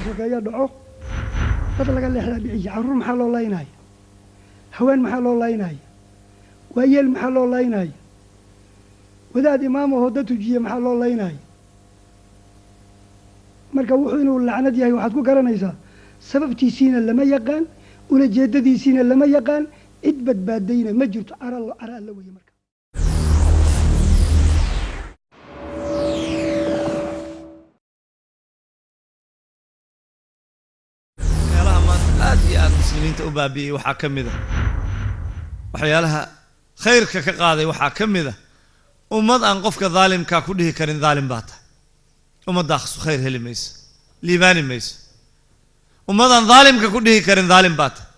sokeeyo dhaco dad laga leexdaa dhiciya carruur maxaa loo laynaya haween maxaa loo laynaya waayeel maxaa loo laynaya wadaad imaam ahoo dad tujiye maxaa loo laynaya marka wuxuu inuu lacnad yahay waxaad ku garanaysaa sababtiisiina lama yaqaan ulajeedadiisiina lama yaqaan cid badbaadayna ma jirto cara alla weeye marka meelaha maanta aad iyo aad muslimiinta u baabi'iyey waxaa ka mid a waxyaalaha khayrka ka qaaday waxaa ka mid a ummad aan qofka daalimkaa ku dhihi karin daalim baa tahay ummaddaas khayr heli mayso liibaani mayso ummad aan daalimka ku dhihi karin daalim baa tahay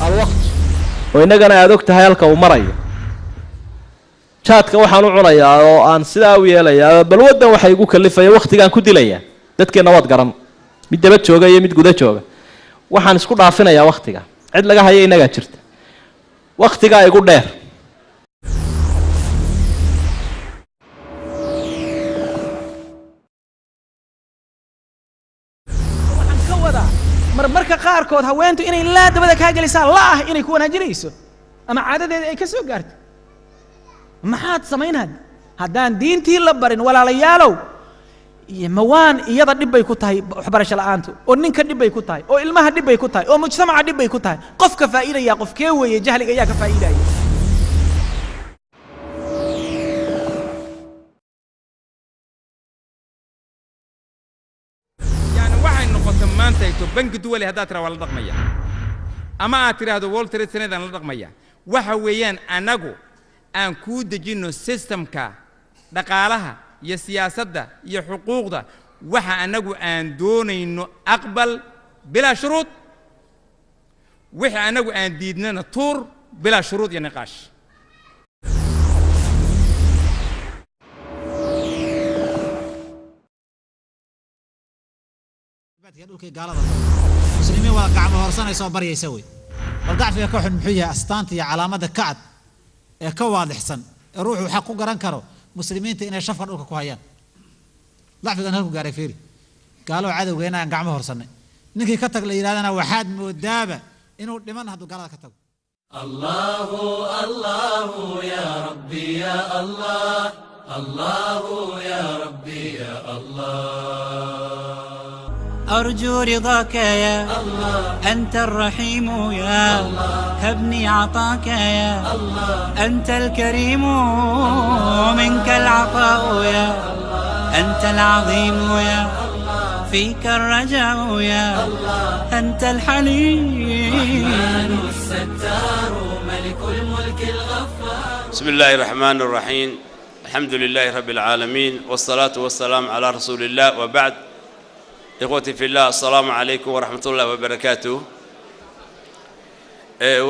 alwaqt oo innagana aad og tahay halka uu marayo jaadka waxaan u cunayaa oo aan sidaa u yeelayaa balwaddan waxa igu kalifaya wakhtigaan ku dilayaa dadkeenna waad garan mid daba jooga iyo mid guda jooga waxaan isku dhaafinayaa wakhtiga cid laga haya innagaa jirta wakhtigaa igu dheer waxaan ka wadaa marmarka qaarkood haweentu inay laa dabada kaa gelisaan la ah inay ku wanaajinayso ama caadadeeda ay ka soo gaarto maxaad samaynad haddaan diintii la barin walaalayaalow mawaan iyada dhib bay ku tahay waxbarasho la'aantu oo ninka dhib bay ku tahay oo ilmaha dhib bay ku tahay oo mujtamaca dhib bay ku tahay qofka faa'iidaya qofkee weeye jahliga ayaa ka faa'iidaya يعني waxay noqotay maanta ay to bangi duwali haddaad tiraa waa la dhaqmaya ama aad tiraahdo World Trade Center la dhaqmaya waxa weeyaan anagu aan ku dejino systemka dhaqaalaha iyo siyaasadda iyo xuquuqda waxa anagu aan doonayno aqbal bila shuruud waxa anagu aan diidnana tuur bila shuruud iyo niqaash dhulkii gaalada muslimiin waa gacmo horsanaysa oo baryaysa way bal dacfiga ka xun muxuu yahay astaanta iyo calaamada kacad ee ka waadixsan ee ruuxu xaq ku garan karo muslimiinta inay shafka dhulka ku hayaan dacfigan halku gaaray fiiri gaalo cadowgeena aan gacmo horsanay ninkii ka tag la yiraahdana waxaad moodaaba inuu dhiman hadduu gaalada ka tago الله الله يا ربي يا الله الله يا ربي يا الله أرجو رضاك يا الله أنت الرحيم يا الله هبني عطاك يا الله أنت الكريم منك العطاء يا الله أنت العظيم يا الله فيك الرجاء يا الله أنت الحليم الستار ملك الملك الغفار بسم الله الرحمن الرحيم الحمد لله رب العالمين والصلاة والسلام على رسول الله وبعد إخوتي في الله السلام عليكم ورحمة الله وبركاته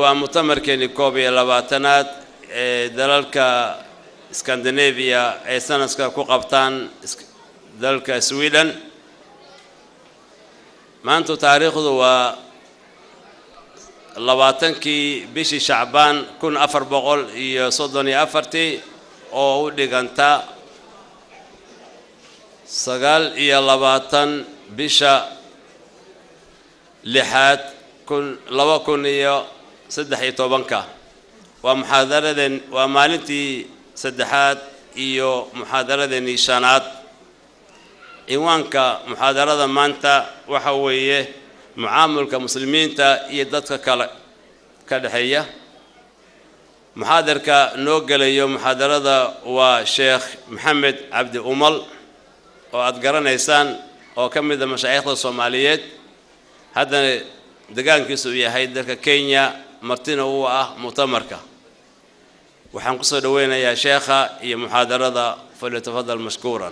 ومؤتمر كيني كوبي لباتنات دلالك اسكندنافيا سنسكا كوقبتان دلالك سويدن ما أنتو تاريخه و labaatankii bishii shacbaan 1434 oo u dhiganta 29 bisha 6 2013 waa muxaadaradan waa maalintii saddexaad iyo muxaadaradan shanaad ciwaanka muxaadarada maanta waxa weeye معاملك مسلمين تا يدتك كلا كدحية محاضرك نوجل اليوم محاضرة وشيخ محمد عبد أمل وأذكرنا إنسان وكم من مشايخ الصوماليات هذا دقان كسوية هيدك كينيا مرتين هو مؤتمرك وحنقصد وين يا شيخة هي محاضرة فليتفضل مشكورا.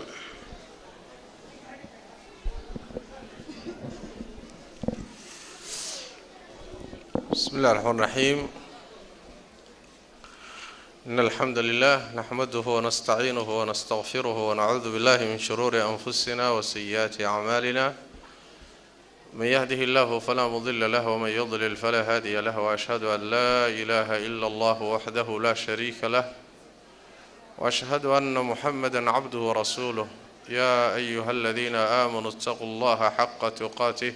بسم الله الرحمن الرحيم إن الحمد لله نحمده ونستعينه ونستغفره ونعوذ بالله من شرور أنفسنا وسيئات أعمالنا من يهده الله فلا مضل له ومن يضلل فلا هادي له وأشهد أن لا إله إلا الله وحده لا شريك له وأشهد أن محمدا عبده ورسوله يا أيها الذين آمنوا اتقوا الله حق تقاته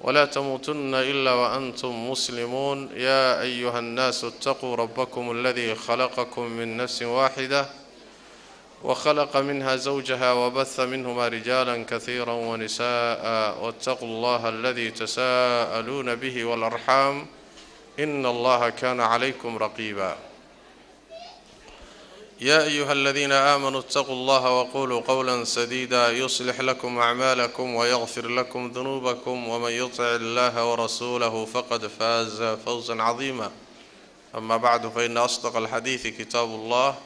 ولا تموتن إلا وأنتم مسلمون يا أيها الناس اتقوا ربكم الذي خلقكم من نفس واحدة وخلق منها زوجها وبث منهما رجالا كثيرا ونساء واتقوا الله الذي تساءلون به والأرحام إن الله كان عليكم رقيبا يا أيها الذين آمنوا اتقوا الله وقولوا قولا سديدا يصلح لكم أعمالكم ويغفر لكم ذنوبكم ومن يطع الله ورسوله فقد فاز فوزا عظيما أما بعد فإن أصدق الحديث كتاب الله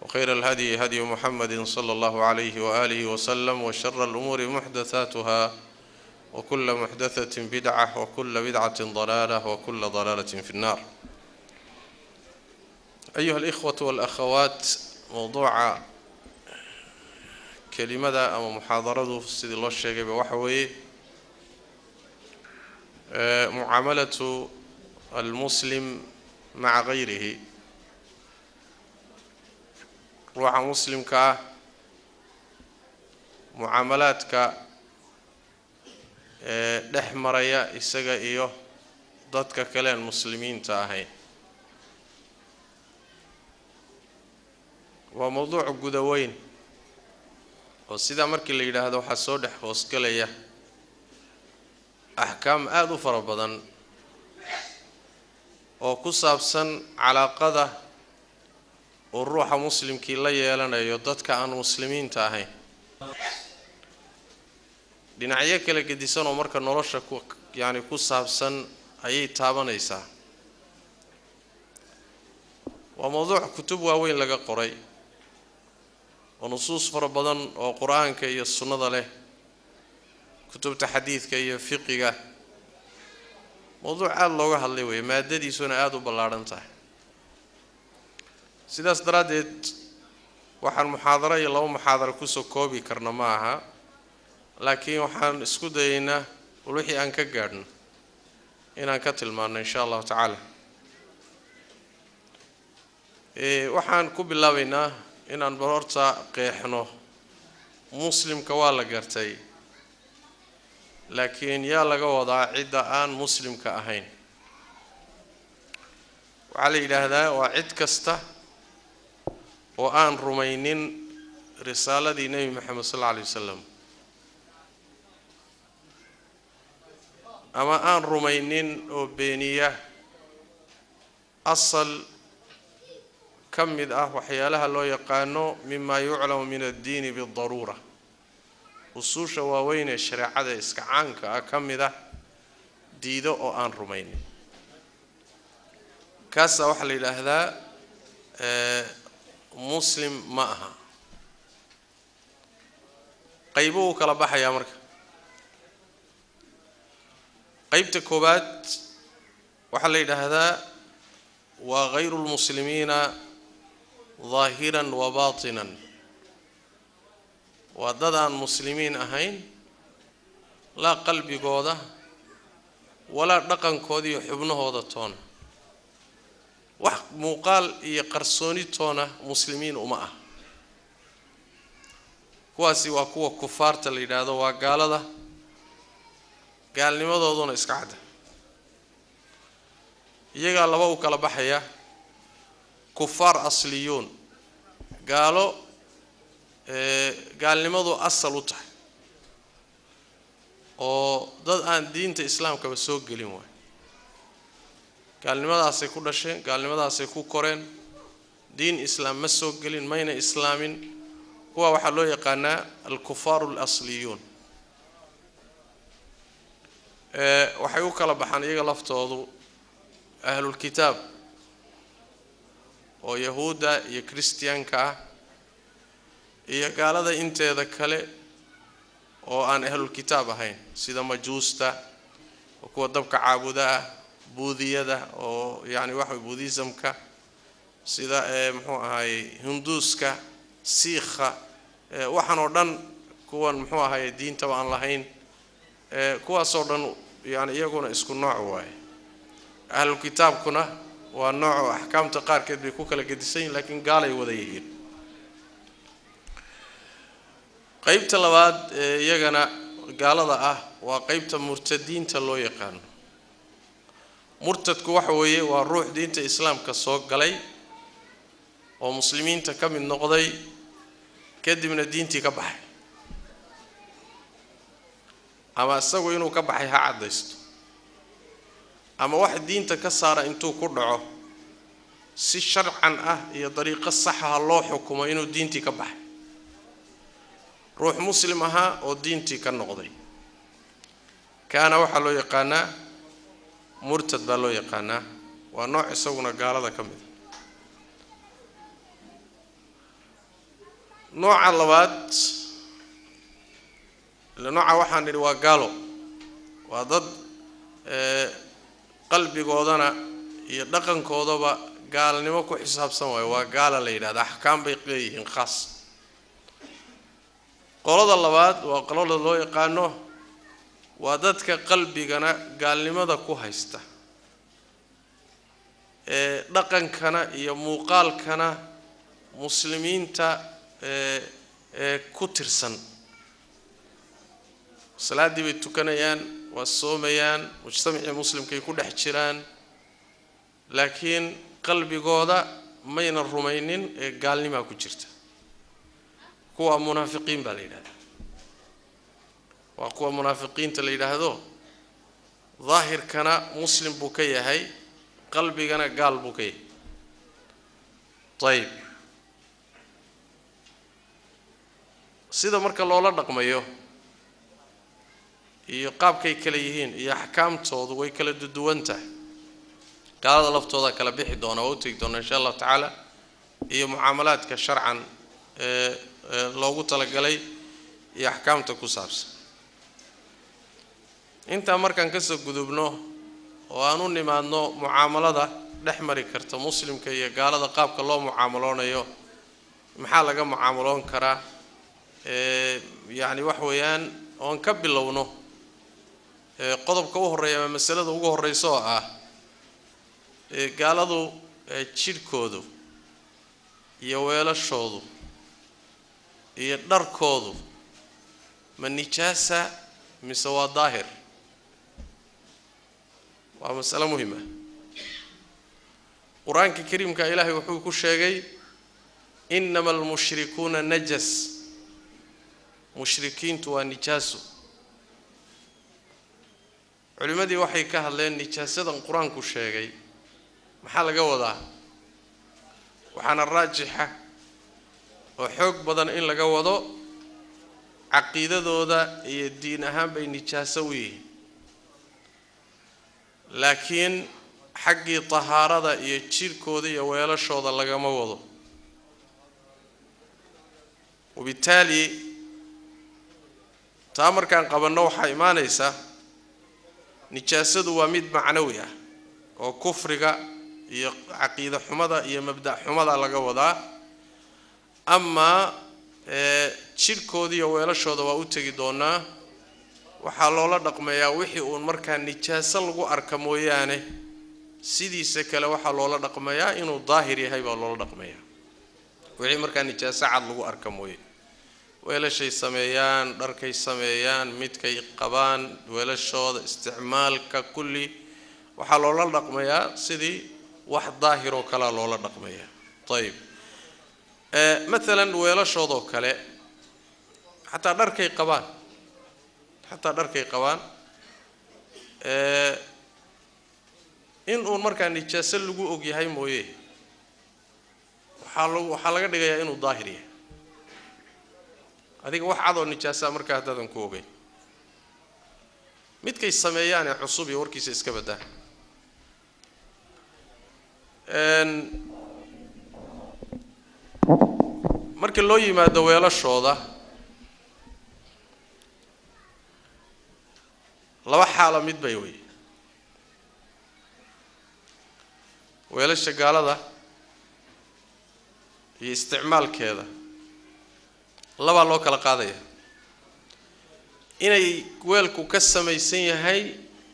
وخير الهدي هدي محمد صلى الله عليه وآله وسلم وشر الأمور محدثاتها وكل محدثة بدعة وكل بدعة ضلالة وكل ضلالة في النار. أيها الإخوة والأخوات، موضوع كلمة أو محاضرة في سيد الله الشيخ بوحوي معاملة المسلم مع غيره. روح مسلم كا معاملات كا دحمريا إسجا إيوه ضدك كلام مسلمين تاهين. وموضوع قدوين وسيدا مركي اللي يدها هذا حسود وسكلية أحكام آدو فربضا وكساب سن علاقة والروح مسلم كي لا يلنا يضدك عن مسلمين تاهين دينعيك اللي قديسان ومركا نرشك يعني كساب سن أي تابان إيسا وموضوع كتب وين لقى قري ونصوص فربضان وقرآن كي السنة له كتب تحديث كي فقه موضوع عاد لوجه اللي وي مادة دي سنة عادوا باللارنته سيداس درادت وحن محاضرة يلا محاضرة كوسو كوبي كرنا معها لكن وحن اسكودينا ولوحي أنك جارن إن أنكتل معنا إن شاء الله تعالى وحن كوب الله وينا إن أنبررتا قيحنو مسلم كوالا قرتي لكن يا لغا وضع عدة آن مسلم كأهين وعلى هذا وعد كسته وآن رمينين رسالة دي نبي محمد صلى الله عليه وسلم أما آن رمينين وبينية أصل كم من وحيالها لو يقانو مما يعلم من الدين بالضرورة وصوشة ووين الشريعة إسكعانك كم من ديدو أو آن رمينين كاسا وحل إلى هذا مسلم معها قيبوه كلبحة يا مركب قيبت كوبات وحل إلى هذا وغير المسلمين ظاهرا وباطنا وضد مسلمين أهين لا قلبي قودة ولا رقم كودي يحبونه هذا تون ومقال يقرصوني تونا مسلمين ومعه كواسي وكوا كفار تلي هذا وقال هذا قال لي ماذا دون إسقاعده يجا الله وكلا بحيا كفار أصليون قالوا قال لي ماذا أصلته أو ضد عن دين الإسلام كبسوق قليمه قال لي ماذا سيكون شيء قال لي ماذا سيكون كورين دين إسلام مسوق قلين مين إسلام هو وحلو يقانا الكفار الأصليون وحيوك لبحان يجا لفتوضو أهل الكتاب ويهودا يكريستيان كا قال هذا أنت ذكله وأن أهل الكتاب هين سيدا مجوستا وكو دبك عابدا بوذية أو يعني واحد بوذيزم كا سيدا محو هاي هندوس كا سيخا وحن ودن كون محو هاي دين تبع لهين kuwaasoo dhan yani iyaguna isku nooc waaye ahlu kitaabkuna waa nooc axkaamta qaarkeed bay ku kala gedisan yihiin laakiin gaalay wada yihiin qaybta labaad ee iyagana gaalada ah waa qaybta murtadiinta loo yaqaano murtadku waxa weeye waa ruux diinta islaamka soo galay oo muslimiinta ka mid noqday kadibna diintii ka baxay ama isagu inuu ka baxay ha cadaysto ama wax diinta ka saara intuu ku dhaco si sharcan ah iyo dariiqo sax ah loo xukumo inuu diintii ka baxay ruux muslim ahaa oo diintii ka noqday kaana waxaa loo yaqaanaa murtad baa loo yaqaanaa waa nooc isaguna gaalada ka mid nooca labaad nooca waxaan nidhi waa gaalo waa dad qalbigoodana iyo dhaqankoodaba gaalnimo ku xisaabsan waayo waa gaala la yidhahda axkaam bay leeyihiin khaas qolada labaad waa qolada loo yaqaano waa dadka qalbigana gaalnimada ku haysta dhaqankana iyo muuqaalkana muslimiinta ku tirsan salaadii bay tukanayaan waa soomayaan mujtamacii muslimkay ku dhex jiraan laakiin qalbigooda mayna rumaynin ee gaalnimaa ku jirta kuwa munaafiqiin baa la yidhahdaa waa kuwa munaafiqiinta la yidhaahdo daahirkana muslim buu ka yahay qalbigana gaal buu ka yahay ayib sida marka loola dhaqmayo iyo qaabkay kala yihiin iyo axkaamtoodu way kala duwan tahay gaalada laftooda kala bixi doona oo u tegi doona insha Allah taala iyo mucaamalaadka sharcan loogu talagalay iyo axkaamta ku saabsan inta markaan ka soo gudubno oo aan u nimaadno mucaamalada dhex mari karta muslimka iyo gaalada qaabka loo mucaamaloonayo maxaa laga mucaamaloon karaa yani wax weeyaan oon ka bilowno qodobka u horeeya ama masalada ugu horeysa oo ah gaaladu jidhkoodu iyo weelashoodu iyo dharkoodu ma nijaasa mise waa daahir waa mas'alo muhiim ah quraanka kariimka ilaahay wuxuu ku sheegay innamal mushrikuuna najas mushrikiintu waa nijaaso culimadii waxay ka hadleen nijaasadan quraanku sheegay maxaa laga wadaa waxaana raajixa oo xoog badan in laga wado caqiidadooda iyo diin ahaan bay nijaaso u yihiin laakiin xaggii tahaarada iyo jirkooda iyo weelashooda lagama wado وبالتالي تامر كان قبلنا وحا إيمانيسا نجاسده ومد معنوية وكفرقة عقيدة حمضة هي مبدأ حمضة لقوضة أما شركودي ويلاشوده وأوتجي دونا وحالولا دقميا وحي مركان نجاسة لقو أركمويانه سيدي سكلا وحالولا دقميا إنه ظاهري هاي بالولا دقميا وحي مركان نجاسة عاد لقو أركمويه weelashay sameeyaan dharkay sameeyaan midkay qabaan weelashooda isticmaalka kulli waxa loola dhaqmayaa sidii wax daahir oo kala loola dhaqmayaa طيب مثلا weelashooda kale hatta dharkay qabaan in uu markaa nijaasa lagu og yahay mooyee waxa laga dhigayaa inuu daahir yahay adiga wax cad oo nijaasa markaa hadadan ku ogay midkay sameeyaan ee cusub iyo warkiisa iska badaa marka loo yimaado weelashooda laba xaalo mid bay way weelasha gaalada iyo isticmaalkeeda laba loo kala qaadaya inay weelku ka samaysan yahay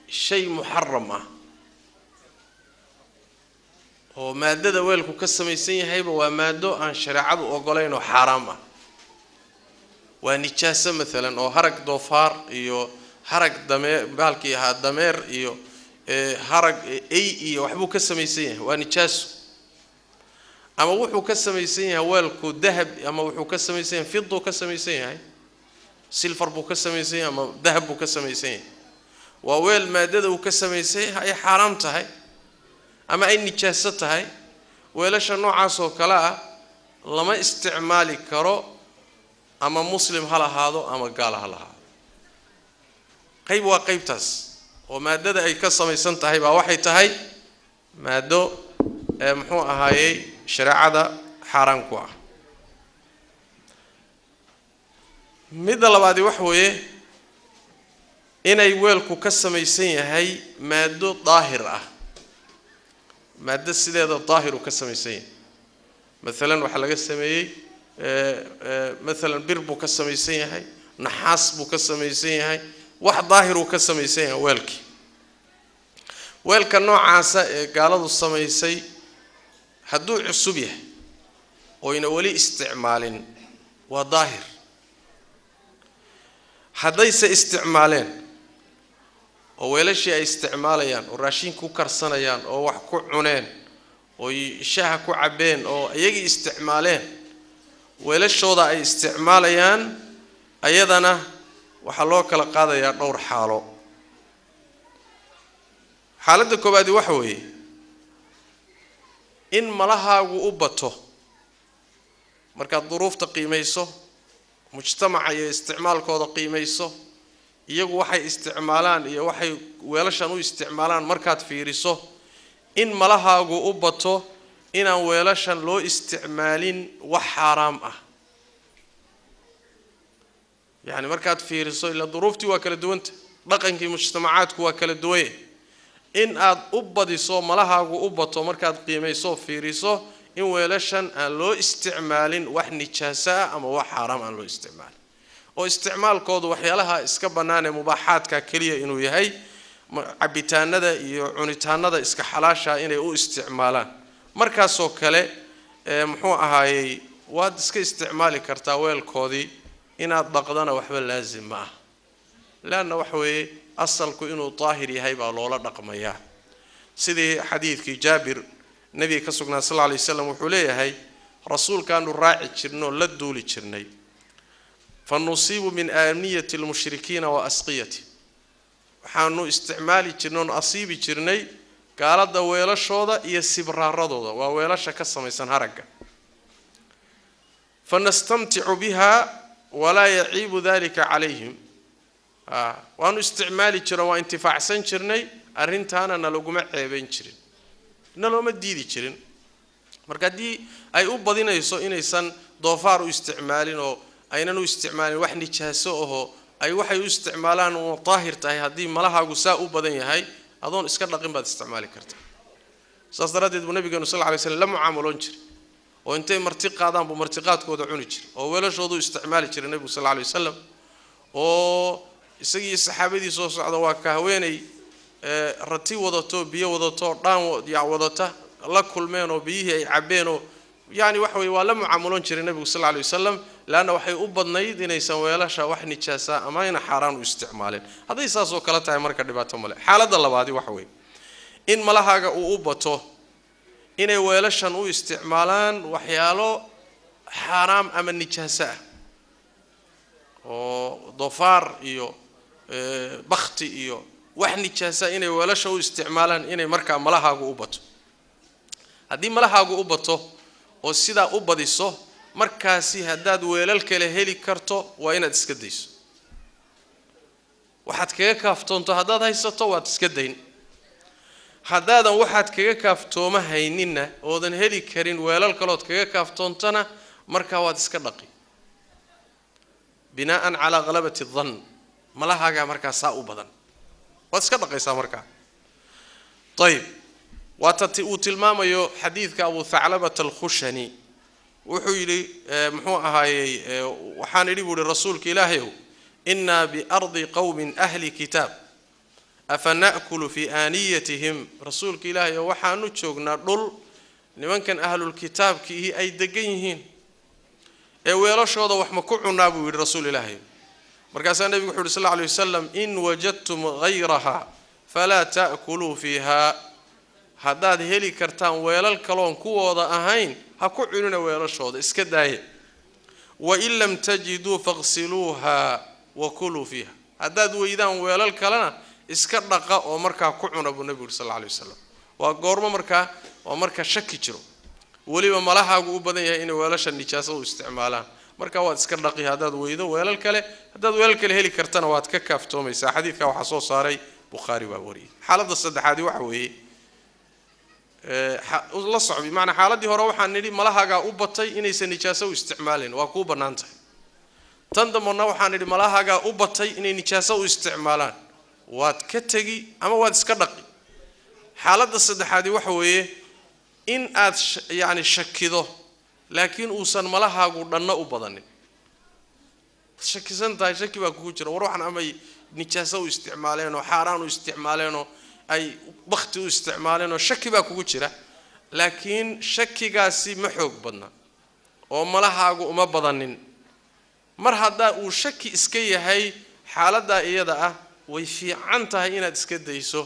shay muxaram ah oo maadada weelku ka samaysan yahayba waa maado aan shareecadu ogolayn oo xaraam ah waa nijaaso maalan oo harag doofaar iyo harag dameer baalkii ahaa dameer iyo harag ay iyo waxbuu ka samaysan yahay waa nijaaso ama wuxuu ka samaysan yahay weelku dahab ama wuxuu ka samaysan yahay fiddu ka samaysan yahay silfar buu ka samaysan yahay ama dahab buu ka samaysan yahay waa weel maadada uu ka samaysan yahay ay xaraam tahay ama ay nijaaso tahay weelasha noocaas oo kale ah lama isticmaali karo ama muslim ha lahaado ama gaal ha lahaado qayb waa qaybtaas oo maadada ay ka samaysan tahay baa waxay tahay maado muxuu ahaayey shareecada xaaraan ku ah midda labaad waxa weeye inay weelku ka samaysan yahay maado daahir ah maado sideeda daahir uu ka samaysan yahay مثلا waxa laga sameeyay مثلا bir buu ka samaysan yahay naxaas buu ka samaysan yahay wax daahir uu ka samaysan yahay weelki weelka noocaas ee gaaladu samaysay hadduu cusub yahay oo ina wali isticmaalin waa daahir haddayse isticmaaleen oo weelashii ay isticmaalayaan oo raashin ku karsanayaan oo wax ku cuneen oo shaaha ku cabeen oo iyagii isticmaaleen weelashooda ay isticmaalayaan ayadana waxa loo kala qaadayaa dhowr xaalo xaaladda koobaad waxa weeye in malahaagu u bato marka duruufta qiimayso mujtamaca iyo isticmaalkooda qiimayso iyagu waxay isticmaalaan iyo waxay weelashan u isticmaalaan markaad fiiriso in malahaagu u bato inaan weelashan loo isticmaalin wax xaraam ah yani markaad fiiriso ila duruuftii waa kala duwanta dhaqankii mujtamacaadku waa kala duwan in aad u badiso malahaagu u bato markaad qiimayso fiiriso in weelashan aan loo isticmaalin wax nijaasa ah ama wax xaraam aan loo isticmaalin oo isticmaalkoodu waxyaalaha iska bannaan ee mubaaxaadka kaliya inuu yahay cabitaanada iyo cunitaanada iska xalaasha inay u isticmaalaan markaas oo kale muxuu ahaayay waad iska isticmaali kartaa weelkoodii inaad dhaqdana waxba laazim ma ah laana wax weeye asalku inuu daahir yahay baa loola dhaqmayaa sidii xadiidkii jaabir nabiga ka sugnaa sallallahu alayhi wasallam wuxuu leeyahay rasuulkaanu raaci jirno la duuli jirnay fanusiibu min aaniyati almushrikiina wa asqiyati waxaanu isticmaali jirnoon asiibi jirnay gaalada weelashooda iyo sibraaradooda waa weelasha ka samaysan haragga fanastamticu biha walaa yaciibu dalika calayhim waanu isticmaali jirno waa intifaacsan jirnay arrintaana nalaguma ceebayn jirin nalooma diidi jirin marka haddii ay u badinayso inaysan doofaar u isticmaalin oo aynan u isticmaalin wax nijaaso ahoo ay waxay u isticmaalaan oo daahir tahay haddii malahaagu saa u badan yahay adoon iska dhaqin baad isticmaali kartaa saas daradeed buu nabigeenu sallallahu alayhi wasallam la mucaamaloon jiray oo intay marti qaadaan buu martiqaadkooda cuni jiray oo weelashoodu isticmaali jiray nabigu sallallahu alayhi wasallam oo isagii saxaabadii soo socda waa ka haweenay rati wadato biyo wadato dhaan wadata la kulmeen oo biyihii ay cabeen oo yani wax way waa la mucaamaloon jiray nabigu sallallahu alayhi wasallam laana waxay u badnayd inaysan weelasha wax nijaasa ama ina xaraan u isticmaaleen haday saas oo kala tahay marka dhibaato male xaaladda labaad waxa way in malahaaga uu u bato inay weelashan u isticmaalaan waxyaalo xaraam ama nijaasa oo doofaar iyo bakhti iyo wax nijaasa inay weelasha u isticmaalaan inay marka malahaagu u bato haddii malahaagu u bato oo sidaa u badiso markaasi haddaad weelal kale heli karto waa inaad iska dayso waxaad kaga kaaftoonto haddaad haysato waad iska dayn haddaadan waxaad kaga kaaftooma hayninna oodan heli karin weelal kalood kaga kaaftoontana markaa waad iska dhaqi binaa'an calaa ghalabati dhann malahaagaa markaa saa u badan waad iska dhaqaysaa markaa ayib waatati uu tilmaamayo xadiidka abu thaclabata alkhushani wuxuu yidhi muxuu ahaayey waxaan idhi buu ihi rasuulka ilaahayow إنا بأرض قوم أهل كتاب أفنأكل في آنيتهم رسولك إلهي وحانو تشوغنا دول لمن كان أهل الكتاب كي أي دقينهين ويلاشودا وحما كعنا بو رسول الله مركز النبي محمد صلى الله عليه وسلم إن وجدتم غيرها فلا تأكلوا فيها هداد هلي كرتان ويلال كلون كوودا أهين هكعنا ويلاشودا اسكداي وإن لم تجدوا فاغسلوها وكلوا فيها هداد ويدان ويلال كلنا اسكدقا oo marka ku cuna buu nabiga sallallahu alayhi wasallam waa goormo marka shaki jiro waliba malahaagu u badan yahay in weelasha nijaasa u isticmaalaan marka waad iska dhaqi hadaad weydo weelal kale heli kartana waad ka kaaftoomaysaa xadiidka waxa soo saaray bukhari baa wariyay xaaladda saddexaad waxa weeye la socbi macna xaaladii hore waxaan nidhi malahaaga u batay inaysan nijaasa u isticmaaleen waa ku banaantay tan dambana waxaan nidhi malahaaga u batay inay nijaasa u isticmaalaan waad ka tagi ama waad iska dhaqi xaaladda saddexaad waxa weeye in aad yani shakido laakiin uusan malahaagu dhanna u badanin shakisan tahay shaki baa kugu jira war waxan ama nijaasa u isticmaaleen oo xaaraan u isticmaaleen oo ay waqti u isticmaaleen oo shaki baa kugu jira laakiin shakigaasi ma xoog badna oo malahaagu uma badanin mar hadaa uu shaki iska yahay xaaladda iyada ah way fiican tahay inaad iska dayso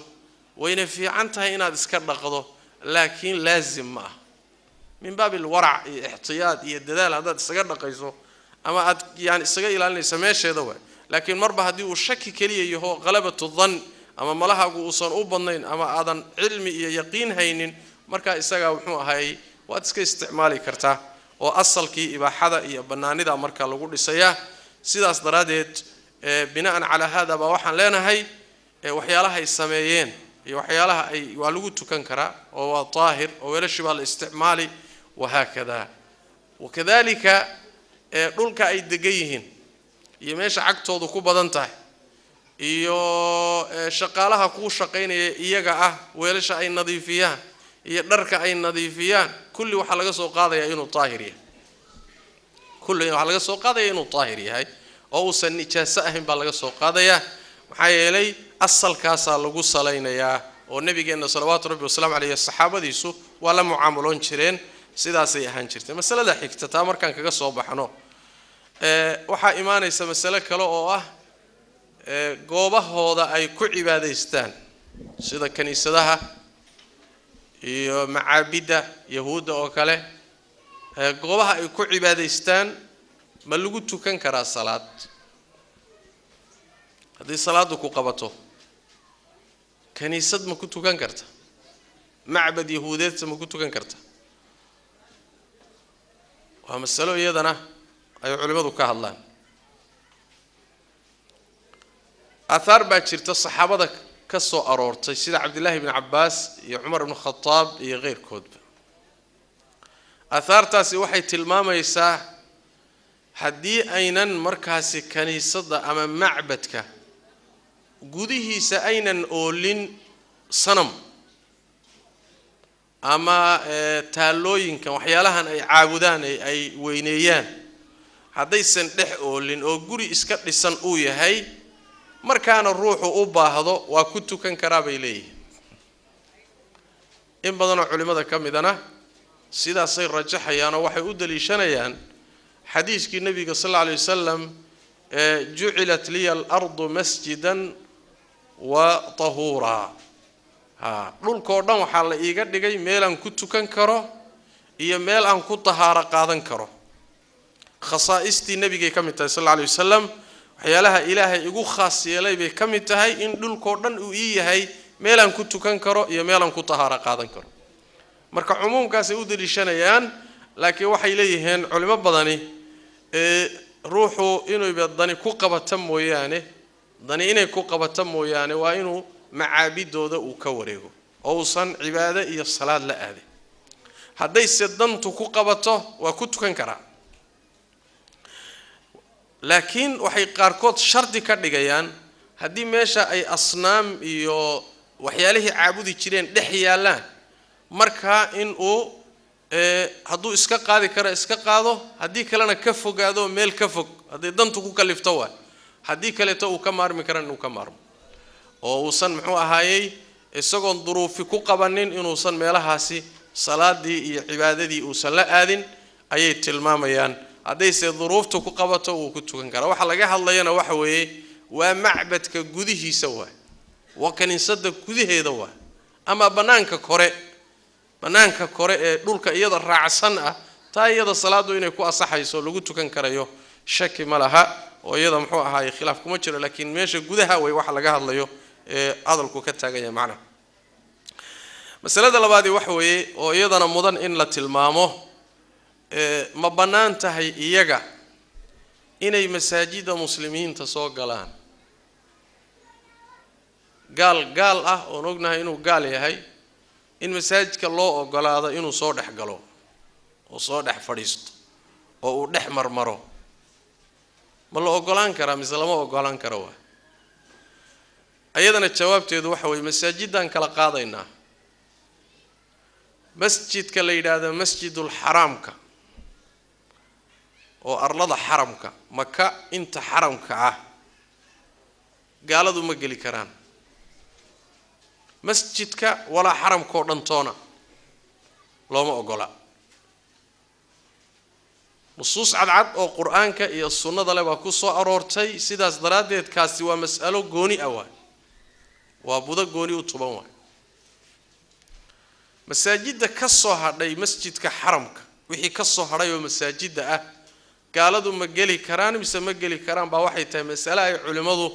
wayna fiican tahay inaad iska dhaqdo laakiin laazim ma ah min baab alwarac iyo ihtiyad iyo dadaal hadaad isaga dhaqayso ama aad yani isaga ilaalinayso meesheeda way laakiin marba hadii uu shaki kaliya yaho qalabatu dhann ama malahaagu uusan u badnayn ama aadan cilmi iyo yaqiin haynin marka isaga wuxuu ahay waad iska isticmaali kartaa oo asalkii ibaaxada iyo banaanida marka lagu dhisaya sidaas daraadeed binaan ala hada ba waxaan leenahay waxyaalaha ay sameeyeen iyo waxyaalaha ay waa lagu tukan karaa oo waa taahir oo weelashi baa la isticmaali وهكذا وكذلك dhulka ay degan yihiin iyo meesha cagtoodu ku badan tahay iyo shaqaalaha ku shaqeynaya iyaga ah weelasha ay nadiifiyaan iyo dharka ay nadiifiyaan kulli waxa laga soo qaadaya inuu taahir yahay kulli waxa laga soo qaadaya inuu taahir yahay oo uusan nijaasa ahayn baa laga soo qaadaya maxaa yeelay asalkaasa lagu salaynayaa oo nabigeena salawaatu rabbi wasalaam alayhi saxaabadiisu waa la mucaamaloon jireen sidaasay ahaan jirtay masalada xigta taa markaan kaga soo baxno waxa iimaanaysa mas'ala kale oo ah goobahooda ay ku cibaadaystaan sida kaniisadaha iyo macaabida yahuuda oo kale goobaha ay ku cibaadaystaan ma lagu tukan karaa salaad hadii salaadu ku qabato kaniisad ma ku tukan karta macbad yahuudeed ma ku tukan karta ومسألة يدنا أي علماء كهالله أثار باشرت الصحابة كسو أرورت سيد عبد الله بن عباس يا عمر بن الخطاب يا غير كذب أثار تاسي وحي تلمام يسا حدي أينن مركز كنيسة أمام معبدك جوده سأينن أولين صنم ama taalooyinkan waxyaalahan ay caabudaan ay weyneeyaan hadaysan dhex oolin oo guri iska dhisan uu yahay markaana ruuxu u baahdo waa ku tukan karaa bay leeyihiin in badan oo culimada kamidana sidaasay rajaxayaan oo waxay u daliishanayaan xadiiskii nabiga sallallahu alayhi wasallam ju'ilat liya al-ardu masjidan wa tahura dhulkoo dhan waxa la iiga dhigay meel aan ku tukan karo iyo meel aan ku tahaara qaadan karo khasaaistii nabiga ka mid tahay sallallahu alayhi wasallam waxyaalaha ilaahay igu khaas yeelay bay ka mid tahay in dhulkoo dhan uu yahay meel aan ku tukan karo iyo meel aan ku tahaara qaadan karo marka umumkaas ay u daliishanayaan laakiin waxay leeyihiin culimo badani ruuxu inuu badani ku qabata mooyaane dani inay ku qabata mooyaane waa inuu macaabidooda uu ka wareego oo san cibaado iyo salaad la aade haday sidantu ku qabato waa ku tukan karaa laakiin waxay qaarkood shardi ka dhigayaan hadii meesha ay asnaam iyo waxyaalihii caabudi jireen dhex yaalaan marka in uu haduu iska qaadi karo iska qaado hadii kalena ka fogaado meel ka fog hadii dantu ku kalifto waa haddii kaleeto uu ka maarmi karan inuu ka maarmo oo uusan muxuu ahaayey isagoon duruufi ku qabanin inuusan meelahaasi salaadii iyo cibaadadii uusan la aadin ayay tilmaamayaan haddayse duruuftu ku qabato uu ku tukan karaa waxa laga hadlayana waxa weeye waa macbadka gudihiisa waa kaniisada gudaheeda waa ama banaanka kore ee dhulka iyada raacsan ah taa iyada salaadu inay ku asaxayso lagu tukan karayo shaki ma laha oo iyada muxuu ahaayey khilaaf kuma jiro laakiin meesha gudaha way waxa laga hadlayo ee hadalku ka taagan yahay macna masalada labaad waxa weeye oo iyadana mudan in la tilmaamo ma banaan tahay iyaga inay masaajida muslimiinta soo galaan gaal ah oo ognahay inuu gaal yahay in masaajidka loo ogolaado inuu soo dhex galo oo soo dhex fadhiisto oo uu dhex marmaro ma la ogolaan karaa mise lama ogolaan karo waa ayadana jawaabteedu waxa weeye masaajidan kala qaadaynaa masjidka la yiraahdo masjidul xaraamka oo arlada xaramka maka inta xaramka ah gaaladu ma geli karaan masjidka wala xaramka oo dhantoona looma ogola nusuus cadcad oo quraanka iyo sunnada leh baa ku soo aroortay sidaas daraadeed kaasi waa mas'alo gooni ah waa buda gooni u tuban waa masaajida ka soo hadhay masjidka xaramka wixii ka soo hadhay oo masaajida ah gaaladu ma geli karaan mise ma geli karaan baa waxay tahay mas'alo ay culimadu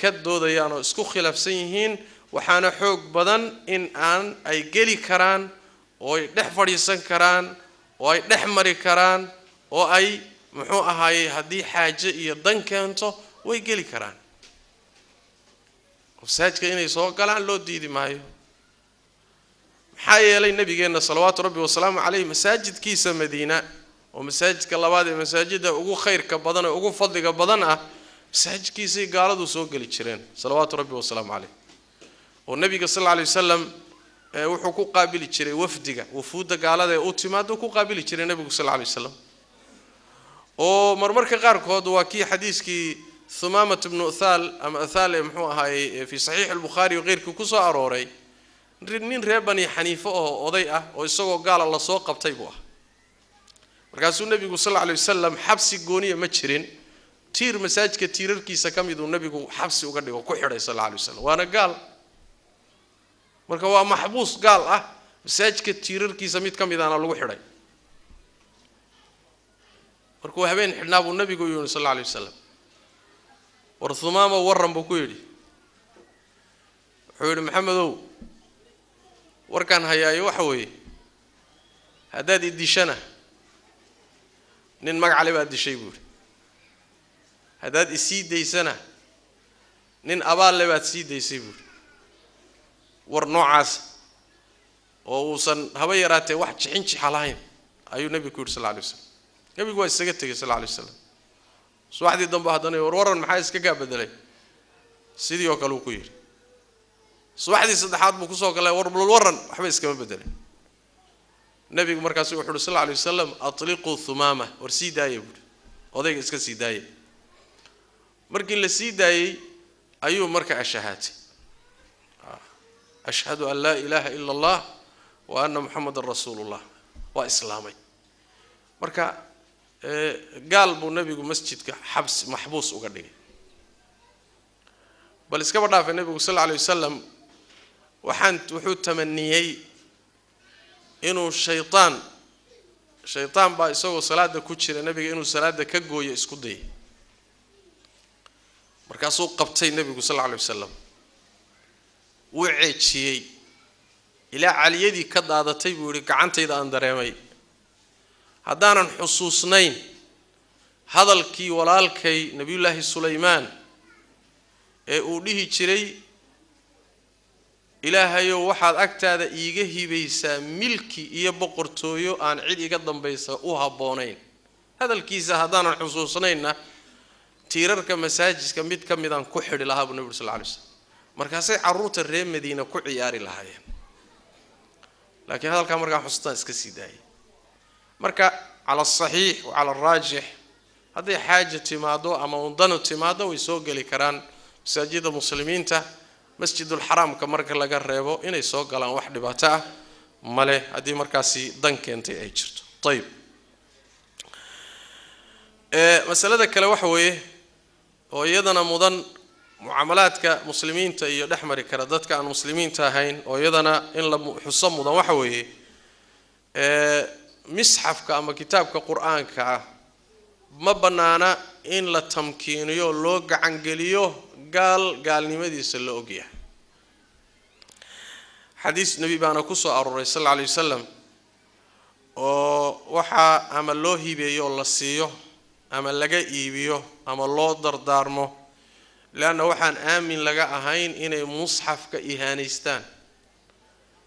ka doodayaan oo isku khilaafsan yihiin waxaana xoog badan in aan ay geli karaan oo ay dhex fadhiisan karaan oo ay dhex mari karaan oo ay muxuu ahaayey haddii xaaje iyo dan keento way geli karaan masaajidka inay soo galaan loo diidi maayo maxaa yeelay nabigeena salawaatu rabbi wasalaamu calayhi masaajidkiisa madiina oo masaajidka labaad ee masaajida ugu khayrka badan ee ugu fadliga badan ah masaajidkiisay gaaladu soo geli jireen salawaatu rabbi wasalaamu calayhi oo nabiga sallallahu alayhi wasallam wuxuu ku qaabili jiray wafdiga wufuuda gaalada ee u timaado ku qaabili jiray nabiga sallallahu alayhi wasallam oo marmarka qaarkood waa kii xadiiskii ثمامة بن أثال محوها في صحيح البخاري وغيره كسو أروري نين ريبني حنيفة أضيئة ويسوق قال الله سوق بطيبوه مركز النبي صلى الله عليه وسلم حبس الجونية متشرين تير مساج كتير كيسا كم يدون النبي حبس وقدر وكحر صلى الله عليه وسلم وأنا قال مركز هو محبوس قال مساج كتير كيسا ميت كم يدان الله وحري مركز هبين حناب النبي صلى الله عليه وسلم ورثمامة ورم بكويري حول محمد وركان هيا وحوي هداد الدشنة نين مقعلي بعد الشيبور هداد السيد دي سنة نين أبال لبعد سيد دي سيبور ورنوعاس ووصن هبيراتي واحد شحنش حلاين أيو نبي كور صلى الله عليه وسلم نبي كور السجدتي صلى الله عليه وسلم سواحد يدم بهداني ورورن محايس كقابدلي سيدي وكلو كوير سواحد يصدحات بكسو كلا ورن وحبيس كما بدلي النبي مركز صلى الله عليه وسلم أطلقوا ثمامة ورسي دايب وذيك اسك سي دايب مركي اللي سي داي أيوه مركع الشهادة أشهد أن لا إله إلا الله وأن محمد رسول الله وإسلامي مركع قال بو النبي مسجد حبس محبوس وقدي بل اسكبر في النبي صلى الله عليه وسلم وحنت وحود تمنيي إنه الشيطان با يسوي صلاة كوتشي النبي إنه صلاة كجوية اسكودي مركزو قبتي النبي صلى الله عليه وسلم وعيد شيء إلى على يدي كذا هذا تيجي ورجعنت إذا أندريمي هذانا حصوصنين هذا الكي ولا الكي نبي الله سليمان أوليه شري إلهي واحد أكتاد إيجه بيسا ملكي يبقرتويو أن عيد يقدم بيسا وهبونين هذا الكيسة هذانا حصوصنين تيرر مساجد كميت كميدان كحر لها النبي صلى الله عليه وسلم مركزي عروت الريم مدينة كعياري لها لكن هذا الكاميرا حصتان اسكسي داي مركا على الصحيح وعلى الراجح hadday xaaja timaado ama undanu timaado way soo geli karaan masaajida muslimiinta masjidul xaraamka marka laga reebo inay soo galaan wax dhibaato ah male haddii markaasi dan keentay ay jirto طيب masalada kale waxa weeye oo iyadana mudan mucaamalaadka muslimiinta iyo dhexmari kara dadka aan muslimiinta ahayn oo iyadana in la xuso mudan waxa weeye misxafka ama kitaabka quraanka ah ma banaana in la tamkiiniyo loo gacan geliyo gaalnimadiisa la ogyahay xadiis nabi baana ku soo aruuray sallallahu alayhi wasallam oo waxa ama loo hibeeyo la siiyo ama laga iibiyo ama loo dardaarmo laana waxaan aamin laga ahayn inay musxafka ihaanaystaan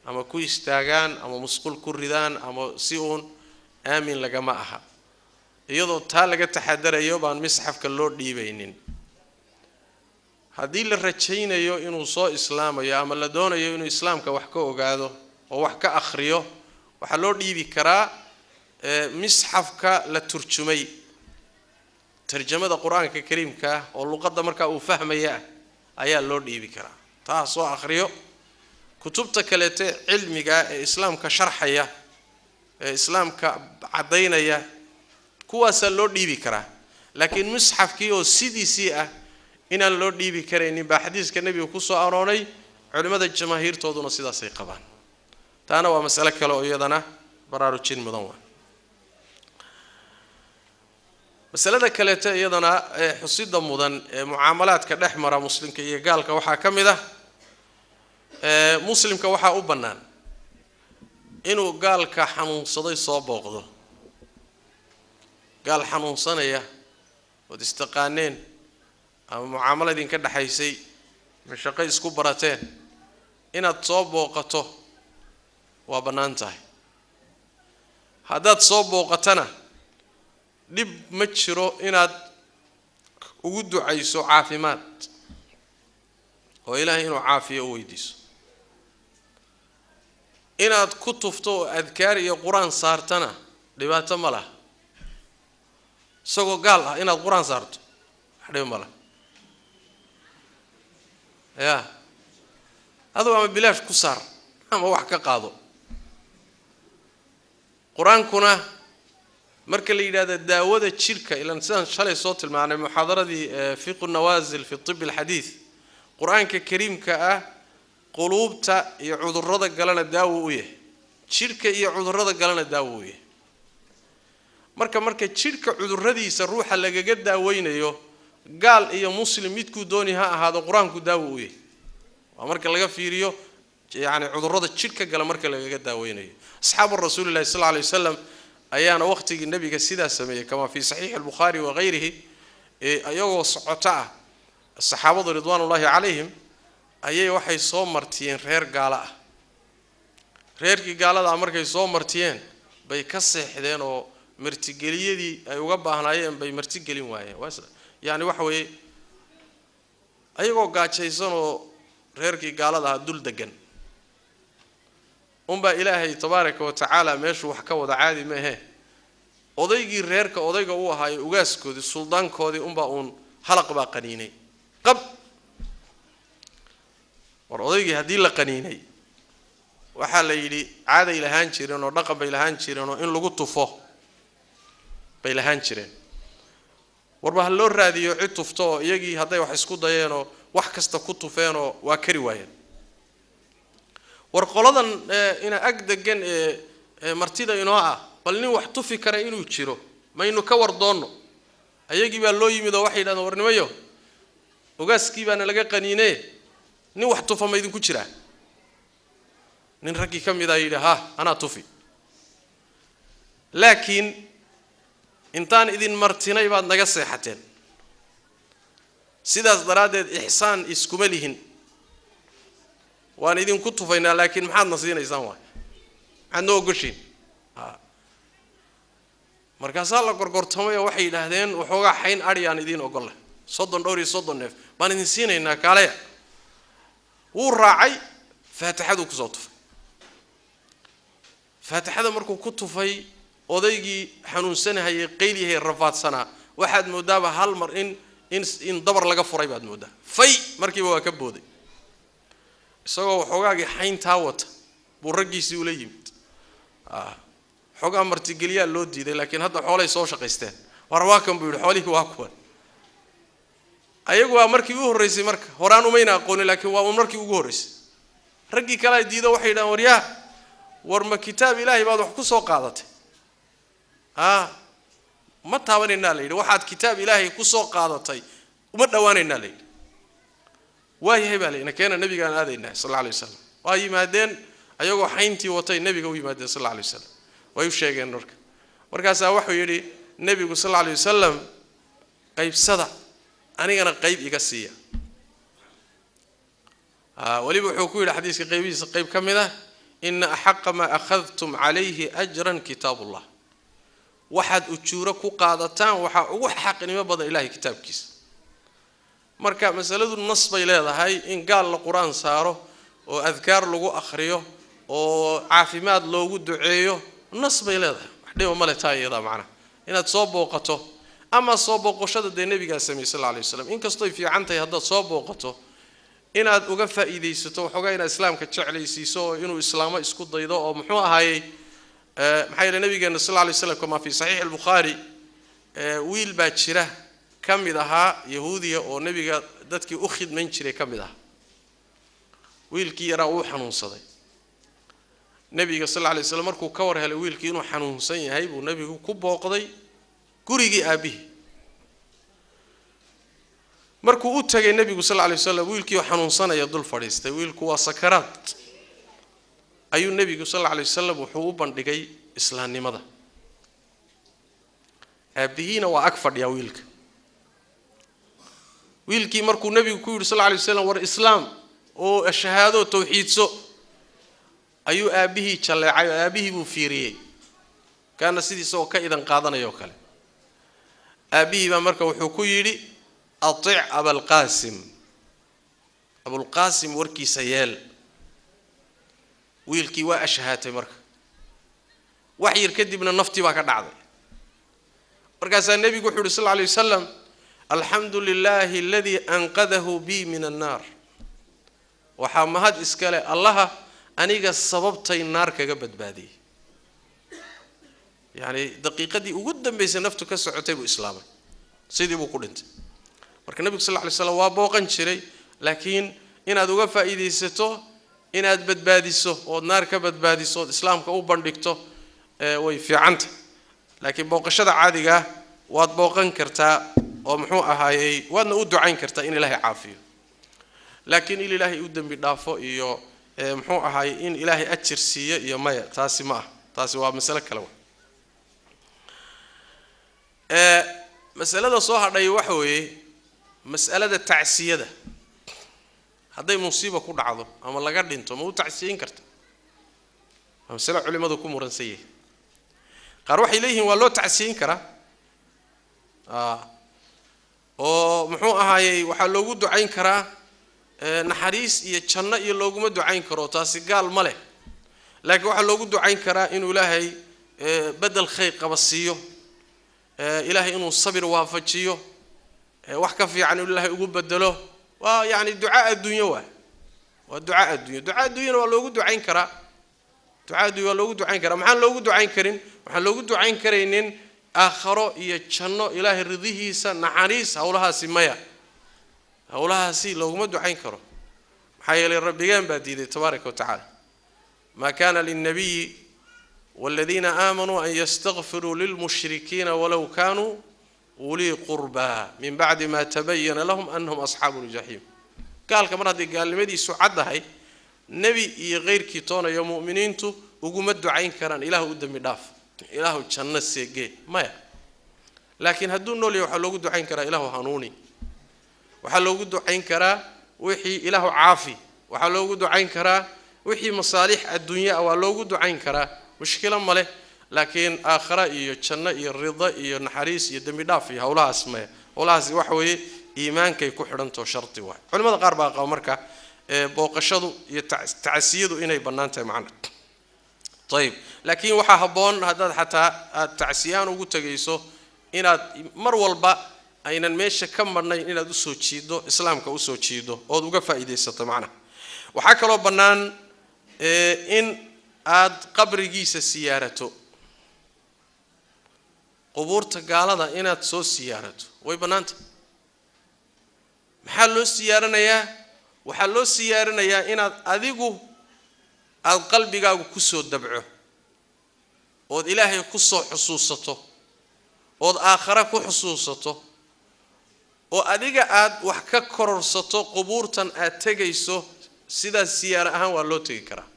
ama ku istaagaan ama musqul ku ridaan ama si uun aamin laga ma aha iyadoo taa laga taxadarayo baan misxafka loo dhiibaynin haddii la rajaynayo inuu soo islaamayo ama la doonayo inuu islaamka wax ka ogaado oo wax ka akhriyo waxa loo dhiibi karaa misxafka la turjumay tarjamada quraanka kariimka oo luqadda marka uu fahmaya ayaa loo dhiibi karaa taa soo akhriyo kutubta kale cilmiga ee islaamka sharxaya ee islaamka cadaynaya kuwaas loo dhiibi karaa laakiin misxafkii oo sidiisii ah inaan loo dhiibi kareynin ba xadiiska nabiga ku soo arooray culimada jamaahiirtooduna sidaas ay qabaan taana waa mas'ala kale oo iyadana baraarujin mudan waa masalada kale iyadana xusida mudan ee mucaamalaadka dhexmara muslimka iyo gaalka waxa kamid ah muslimka waxa u banaan inuu gaalka xanuunsaday soo booqdo gaal xanuunsanaya oo istaqaaneen ama mucaamaladin ka dhaxaysay mashaqay isku barateen inaad soo booqato waa banaan tahay haddaad soo booqatana dib ma jiro inaad ugu ducayso caafimaad oo ilaahay inuu caafiyo u weydiiso inaad ku tufto adkaar iyo quraan saartana dhibaato ma laha isagoo gaal ah inaad quraan saarto dhib ma laha ya adoo ama bilaash ku saar ama wax ka qaado quraankuna marka la yiraahdo daawada jirka ilaan sidaan shalay soo tilmaanay muhaadaradii fiqh an-nawazil fi tibb al-hadith quraanka kariimka ah quluubta iyo cudurrada galana daawo u yahay jirka iyo cudurrada galana daawo u yahay marka jirka cudurradiisa ruuxa lagaga daaweynayo gaal iyo muslim midku dooni ha ahaado quraanku daawo u yahay waa marka laga fiiriyo yaani cudurrada jirka gala marka lagaga daaweynayo asxaabu rasuulillaah sallallahu alayhi wasallam ayaana waqtigii nabiga sidaa sameeyay kama fi sahih al-bukhari wa ghayrihi ayagoo socota saxaabadu ridwaanullaahi calayhim ayay waxay soo martiyeen reer gaala ah reerkii gaalada markay soo martiyeen bay ka seexdeen oo martigeliyadii ay uga baahnaayeen bay martigelin waayeen yaani waxa weeye ayagoo gaajaysan oo reerkii gaalada dul degan umba ilaahay tabaaraka wa tacaala meeshu wax ka wada caadi ma ahe odaygii reerka odayga uu ahaa ugaaskoodii suldaankoodii umba halaq baa qaniinay qab war odaygii hadii la qaniinay waxa la yiri caada ilahan jireen oo dhaqan bay ilahan jireen oo in lagu tufo bay ilahan jireen warba hal loo raadiyo cid tufto iyagii haday wax isku dayeen oo wax kasta ku tufeen oo waa kari waayeen war qoladan ina ag degan martida inoo ah bal nin wax tufi kara inuu jiro maynu ka war doono ayagii baa loo yimid oo waxay yiraahdeen warnimayo ogaaskii baana laga qaniinay nin wax tufa ma idin ku jira nin ragii kamid ah yiraahdo ana tufi laakiin intaan idin martinay baad naga seexateen sidaas daraadeed ihsaan iskuma lihin waan idin ku tufaynaa laakiin maxaad nasiinaysaan waay maxaad noo gashin markaasaa la gorgortamay oo waxay yidhaahdeen waxoogaa xayn adhiyaan idin ogolle 30 neef baan idin siinaynaa kaale wuu raacay faatixadu ku soo tufay faatixada markuu ku tufay odaygii xanuunsanayay qeyliyay rafaadsana waxaad moodaaba hal mar in dabar laga furay baad moodaa fay markiiba waa ka booday isagoo waxoogaagii xayntaa wata buu raggiisii ula yimid xogaa martigeliyaa loo diiday laakiin hadda xoolay soo shaqaysteen war waa kan buu yidhi xoolihii waa kuwan ayagu waa markii ugu horreysay marka horaan umayna aqoonin laakiin waa markii ugu horreysay raggii kale ay diido waxay yidhahaan waryaa war ma kitaab ilaahay baad wax ku soo qaadatay ma taabanaynaa la yidhi waxaad kitaab ilaahay ku soo qaadatay uma dhowaanaynaa la yidhi waayahay baa layna keena nabigaan aadaynaa sal alla alay wasalam waa yimaadeen ayagoo xayntii watay nabiga u yimaadeen sal alla alay wasalam way u sheegeen markaasaa wuxuu yidhi nabigu sal alla alay wasalam qaybsada anigana qayb iga siiya waliba wuxuu ku yidhi xadiiska qaybihiisa qayb ka mid ah ina axaqa maa akhadtum calayhi ajran kitaabullah waxaad ujuuro ku qaadataan waxaa ugu xaqnimo badan ilaahay kitaabkiisa marka masaladu nas bay leedahay in gaal la quraan saaro oo adkaar lagu akhriyo oo caafimaad loogu duceeyo nas bay leedahay wax dhibo male taa iyada macna inaad soo booqato ama soo booqashada de nabiga sallallahu alayhi wasallam in kasto ay fiican tahay haddaad soo booqato inaad uga faa'iideysato waxoogaa inaad islaamka jeclaysiiso oo inuu islaamo isku daydo oo muxuu ahaayay maxay yidhi nabigeena sallallahu alayhi wasallam kama fi sahih al-bukhari wiil baa jira ka mid ahaa yahuudiya oo nabiga dadkii u khidmayn jiray ka mid ahaa wiilkii yaraa uu xanuunsaday nabiga sallallahu alayhi wasallam markuu ka war helay wiilkii inuu xanuunsan yahay buu nabigu ku booqday gurigii aabihi markuu u tagay nabigu sallallahu alayhi wasallam wiilkii oo xanuunsanaya dul fadhiistay wiilku waa sakaraad ayuu nabigu sallallahu alayhi wasallam wuxuu u bandhigay islaamnimada aabihiina waa ag fadhiya wiilkii markuu nabigu ku yiri sallallahu alayhi wasallam war islaam oo shahaado tawxiidso ayuu aabihii jaleecay aabihii buu fiiriyay kaana sidiisa oo ka idan qaadanayo kale aabihii baa marka wuxuu ku yiri atic abul qaasim warkiisa yeel wiilkii waa ashhaatay marka wax yar kadibna naftii baa ka dhacday markaasaa nabigu wuxuu yiri sallallahu alayhi wasallam alxamdulillahi alladhi anqadahu bi min an-nar waxa mahad iskale allaha aniga sababtay naar kaga badbaadiyay yani daqiiqadii ugu dambeysay naftu ka socotay buu islaamay sidii buu ku dhintay marka nabiga sallallahu alayhi wasallam waa booqan jiray laakiin inaad uga faa'iideysato inaad badbaadiso oo naar ka badbaadiso islaamka u bandhigto way fiicanta laakiin booqashada caadiga waad booqan kartaa oo muxuu ahaayay waadna u ducayn kartaa in ilaahay caafiyo laakiin in ilaahay u dambi dhaafo iyo muxuu ahaayay in ilaahay ajir siiyo iyo maya taasi ma ah taasi waa mas'alo kale mas'alada soo hadhay waxa weeye mas'alada tacsiyada hadday musiibo ku dhacdo ama laga dhinto ma u tacsiyin karta mas'alo culimadu ku muransan yihiin qaar waxay leeyihiin waa loo tacsiyin karaa oo muxuu ahaayay waxa loogu ducayn karaa naxariis iyo janno iyo looguma ducayn karo taasi gaal ma leh laakiin waxa loogu ducayn karaa inuu ilaahay badal khayr qabasiyo ilaahay inuu sabir waafajiyo wax ka fiican inuu ilaahay ugu bedelo waa yani ducaa adduunyo waa ducaa adduunyo waa loogu ducayn karaa waa loogu ducayn karaa maxaan loogu ducayn karin waxaan loogu ducayn karaynin aakhiro iyo janno ilaahay ridihiisa naxariis hawlahaasi maya hawlahaasi looguma ducayn karo maxaa yeelay rabbigeen baa diiday tabaaraka wa tacaala ma kana lin-nabiyyi والذين آمنوا أن يستغفروا للمشركين ولو كانوا أولي قربى من بعد ما تبين لهم أنهم أصحاب الجحيم قال كما هذه قال لمدي سعدة هاي نبي غير كيتون يا مؤمنين تو وقوم الدعين كران إله قدام داف إله جنة سيجي ما لكن هدون نولي وحلو دعين كرا إله هانوني وحلو دعين كرا وحي إله عافي وحلو دعين كرا وحي مصالح الدنيا ولو دعين كرا مشكلة ماله لكن آخرة إيو جنة إيو الرضا إيو النحريس إيو دمي دافي هؤلاء اسمه هؤلاء وحوي إيمان كي كحرنتو شرطي واحد علماء الغرب قالوا مركا بوقشدو يتعسيدو إني بنانته معنا طيب لكن وحا هبون هذا حتى التعسيان وقلت جيسو inaad mar walba aynan meesha ka marnayn inaad u soo jiido islaamka u soo jiido oo uga faa'iideysato macnaha waxa kale oo banaan in aad qabrigiisa siyaarato qubuurta gaalada inaad soo siyaarato way banaanta maxaa loo siyaaranayaa waxaa loo siyaaranayaa inaad adigu aad qalbigaagu ku soo dabco ood ilaahay ku soo xusuusato ood aakhira ku xusuusato oo adiga aad wax ka kororsato qubuurtan aad tagayso sida siyaar ahaan waa loo tagi karaa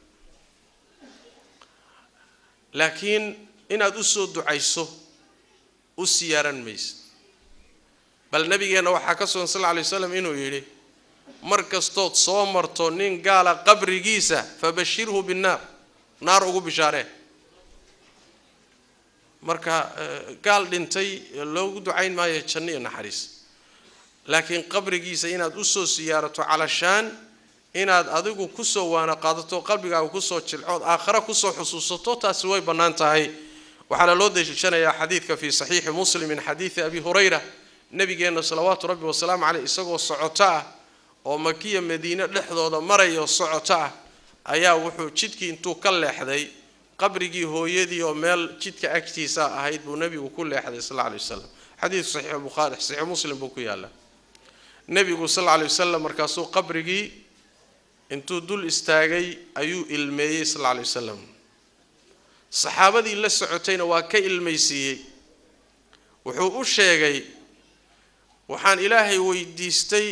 laakiin inaad u soo ducayso u siyaaran maysid bal nabigeena waxaa ka sugan sallallahu alayhi wasallam inuu yiri markastood soo marto nin gaala qabrigiisa fabashirhu binnar naar ugu bishaaree marka gaal dhintay loogu ducayn maayo janno iyo naxariis laakiin qabrigiisa inaad u soo siyaarato calashaan inaad adigu ku soo waana qaadato qalbigaaga ku soo jilcood aakhira ku soo xusuusato taasi way banaan tahay waxaa loo deeshanayaa xadiidka fi sahih muslim min xadiith abi hurayra nabigeena salawaatu rabbi wa salaam alayhi isagoo socota oo makiya madiina dhexdooda marayo socota ayaa wuxuu jidkii intuu ka leexday qabrigii hooyadii oo meel jidka agtiisa ahayd buu nabigu ku leexday sallallahu alayhi wasallam xadiith sahih bukhari sahih muslim buu ku yaala nabigu sallallahu alayhi wasallam markaasuu qabrigii intuu dul istaagay ayuu ilmeeyay sallallahu alayhi wasallam saxaabadii la socotayna waa ka ilmeysiyay wuxuu u sheegay waxaan ilaahay weydiistay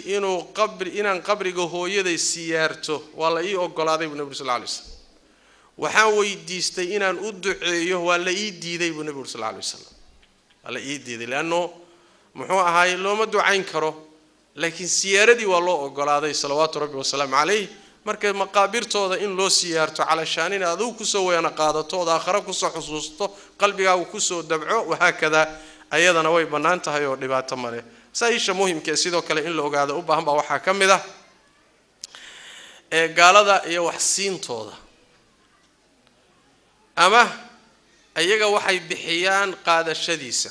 inaan qabriga hooyaday siyaarto waa la ii ogolaaday buu nabiga sallallahu alayhi wasallam waxaan weydiistay inaan u duceeyo waa la ii diiday buu nabiga sallallahu alayhi wasallam waa la ii diiday laano muxuu ahaay looma ducayn karo laakiin siyaaradii waa loo ogolaaday salawaatu rabbi wa salaam alayhi marka maqaabirtooda in loo siyaarto calashaan in aad ku soo weena qaadato oo aakhira ku soo xusuusto qalbigaagu ku soo dabco waxa kada ayadana way banaan tahay oo dhibaato male saayisha muhiimka sidoo kale in la ogaado u baahan baa waxa kamid ah gaalada iyo wax siintooda ama ayaga waxay bixiyaan qaadashadiisa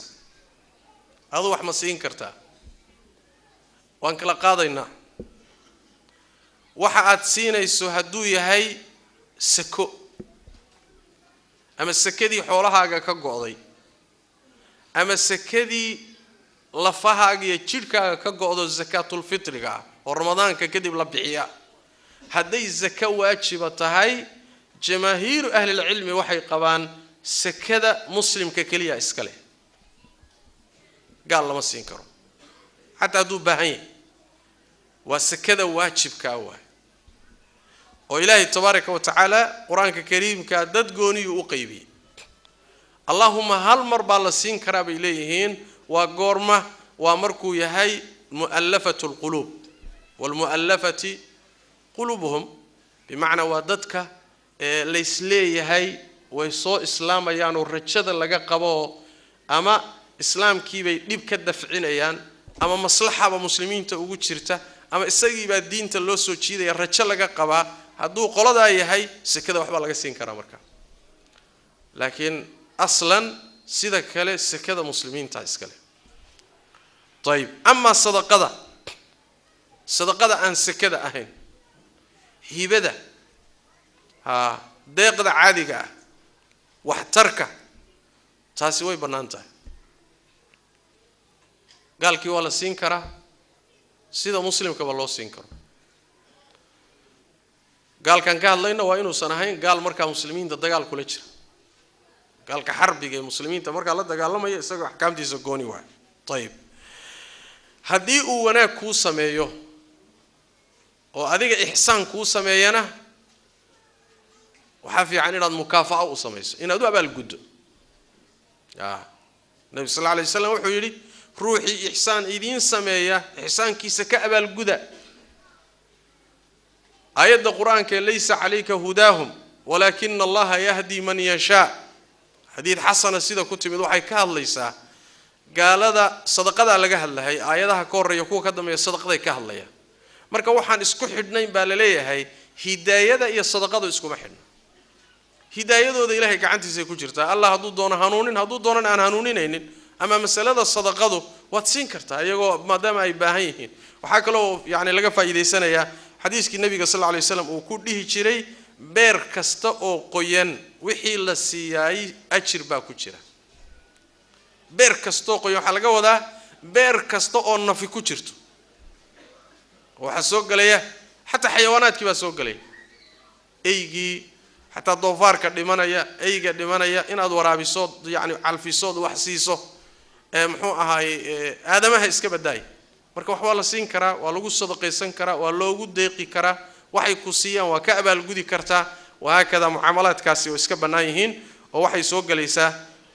adu wax ma siin kartaa waan kala qaadaynaa waxa aad siinayso haduu yahay sako ama sakadii xoolahaaga ka go'day ama sakadii lafahaaga iyo jirkaaga ka go'do zakatul fitriga oo ramadaanka kadib la bixiya haday zaka waajiba tahay jamaahiir ahli ilmi waxay qabaan sakada muslimka kaliya iska leh gaal lama siin karo hatta haduu baahan yahay waa sakada waajibka oo ilaahay tabaaraka wa taala quraanka kariimka dad gooniyo u qaybiyay allahumma hal mar baa la siin karaa bay leeyihiin waa goorma waa markuu yahay mu'allafatul qulub wal mu'allafati qulubuhum bimaana waa dadka leesleeyahay way soo islaamayaan oo rajada laga qabo ama islaamkii bay dib ka dafcinayaan ama maslaxaba muslimiinta ugu jirta ama isagii baa diinta loo soo jiiday rajo laga qabaa haduu qolada yahay sakada waxba laga siin karaa marka laakiin aslan sida kale sakada muslimiinta iska leh طيب اما صدقه ان سكده اهين هبده deeqda caadiga ah waxtarka taasi way banaantahay gaalkii waa la siin karaa sida muslimka ba loo siin karo gaalkan ka hadlayna waa inuu san ahayn gaal marka muslimiinta dagaal kula jira gaalka xarbiga ee muslimiinta marka la dagaalamaya isaga ahkaamtiisa gooni waa طيب hadii uu wanaag ku sameeyo oo adiga ihsaan ku sameeyana waxa fiican inaad mukaafa'a u sameeyso inaad u abaal guddo nabi sallallahu alayhi wasallam wuxuu yiri ruuxi ihsaan idin sameeya ihsaankiisa ka abaal guda ayada quraanka laysa alayka hudahum walakin allaha yahdi man yasha hadith hasana sida ku timid waxay ka hadlaysaa gaalada sadaqada laga hadlahay aayadaha ka horeeya kuwa ka dambeeya sadaqada ka hadlaya marka waxaan isku xidhnayn baa la leeyahay hidaayada iyo sadaqadu isku ma xidhna hidaayadooda ilaahay gacantiisa ku jirta allah haduu doono hanuunin haduu doono aan hanuuninaynin ama masalada sadaqadu waad siin kartaa iyagoo maadaama ay baahan yihiin waxaa kaloo yani laga faa'iideysanayaa xadiiskii nabiga sallallahu alayhi wasallam uu ku dhihi jiray beer kasta oo qoyan wixii la siiyay ajir baa ku jira beer kasta oo qoyan waxa laga wadaa beer kasta oo nafi ku jirto waxa soo galaya xataa xayawaanaadkii baa soo galay eygii xataa doofaarka dhimanaya eyga dhimanaya inaad waraabiso yani calfisood wax siiso muxuu ahaay aadamaha iska badaay marka wax waa la siin karaa waa lagu sadaqaysan karaa waa loogu deeqi karaa waxay ku siiyaan waa ka abaalgudi kartaa وهكذا معاملات كاسي وإسكا بنايهين ووحي سوق ليسا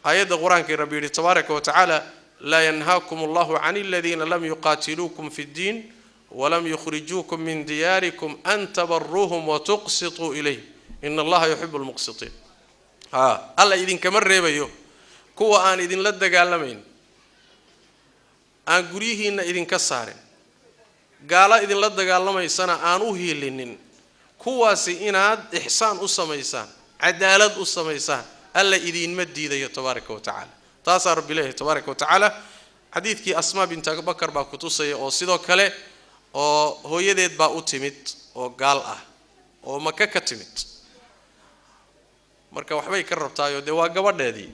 آيات القرآن كي ربي تبارك وتعالى لا ينهاكم الله عن الذين لم يقاتلوكم في الدين ولم يخرجوكم من دياركم أن تبروهم وتقسطوا إليه إن الله يحب المقسطين الله إذن كمر ريبيو كوا آن إذن لدى قالمين آن قريهين إذن كسارين قال إذن لدى قالمين سنة آنوهي لنين كواسي إناد إحسان أسميسان عدالة أسميسان ألا إذن مدي تبارك وتعالى تاسع رب الله تبارك وتعالى حديث كي أسماء بنت بكر باكتوسي أو سيدو كله أو هو يديد با أتمت أو قال أو مكة كتمت مركا وحبي كرب تايو دوا قبض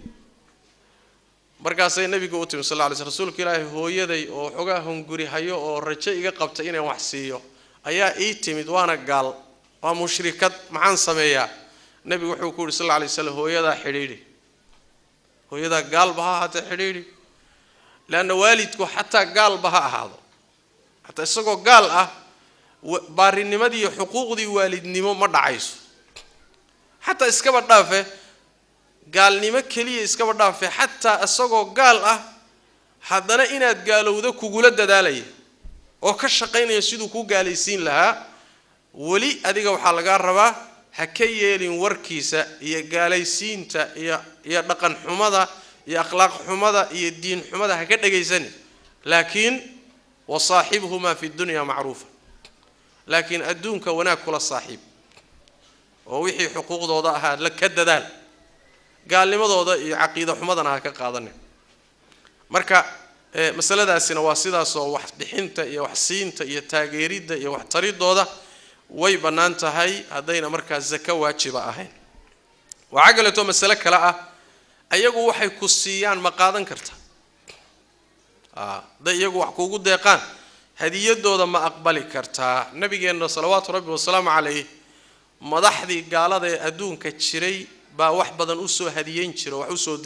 مركا سي النبي قو أتمت صلى الله عليه وسلم رسولك الله هو يدي أو حقا هنقري هيو أو رجاء قبتين وحسيو أيا إيتمت وانا قال ومشركات معان سميا النبي وحكور صلى الله عليه وسلم هو يدا حريري هو يدا قال بها حتى حريري لأن والدك حتى قال بها هذا حتى السقو قال بارين مدي حقوق دي والد نمو ما دعيس حتى اسكبر دافه قال نما كليه اسكبر دافه حتى السقو قال حدنا إناد قالوا ذا كقولة دالية أو كشقين يسيدوا كقاليسين لها ولي أديك وحلقة ربا هكيلين وركيسة يقاليسين تا يدقن حمضة يأخلاق حمضة يدين حمضة هكذا جيسني لكن وصاحبهما في الدنيا معروفة لكن أدونك وناكل الصاحب ووحي حقوق ضوضاءها لك كددال قال لي ما ضوضاء عقيدة حمضنا هكا قاضني مركا مسألة دا سنواسيدا سو wax bixinta iyo wax siinta iyo taageerida iyo wax taridooda way banaan tahay hadayna markaa zaka waajiba ahayn waxa kale to mas'ala kala ayagu waxay ku siiyaan ma qaadan karta iyagu wax kuugu deeqaan hadiyadooda ma aqbali kartaa nabigeena salawaatu rabbi wa salaamu alayhi madaxdii gaalada ee adduunka jiray baa wax badan u soo hadiyeyn jiray wax u soo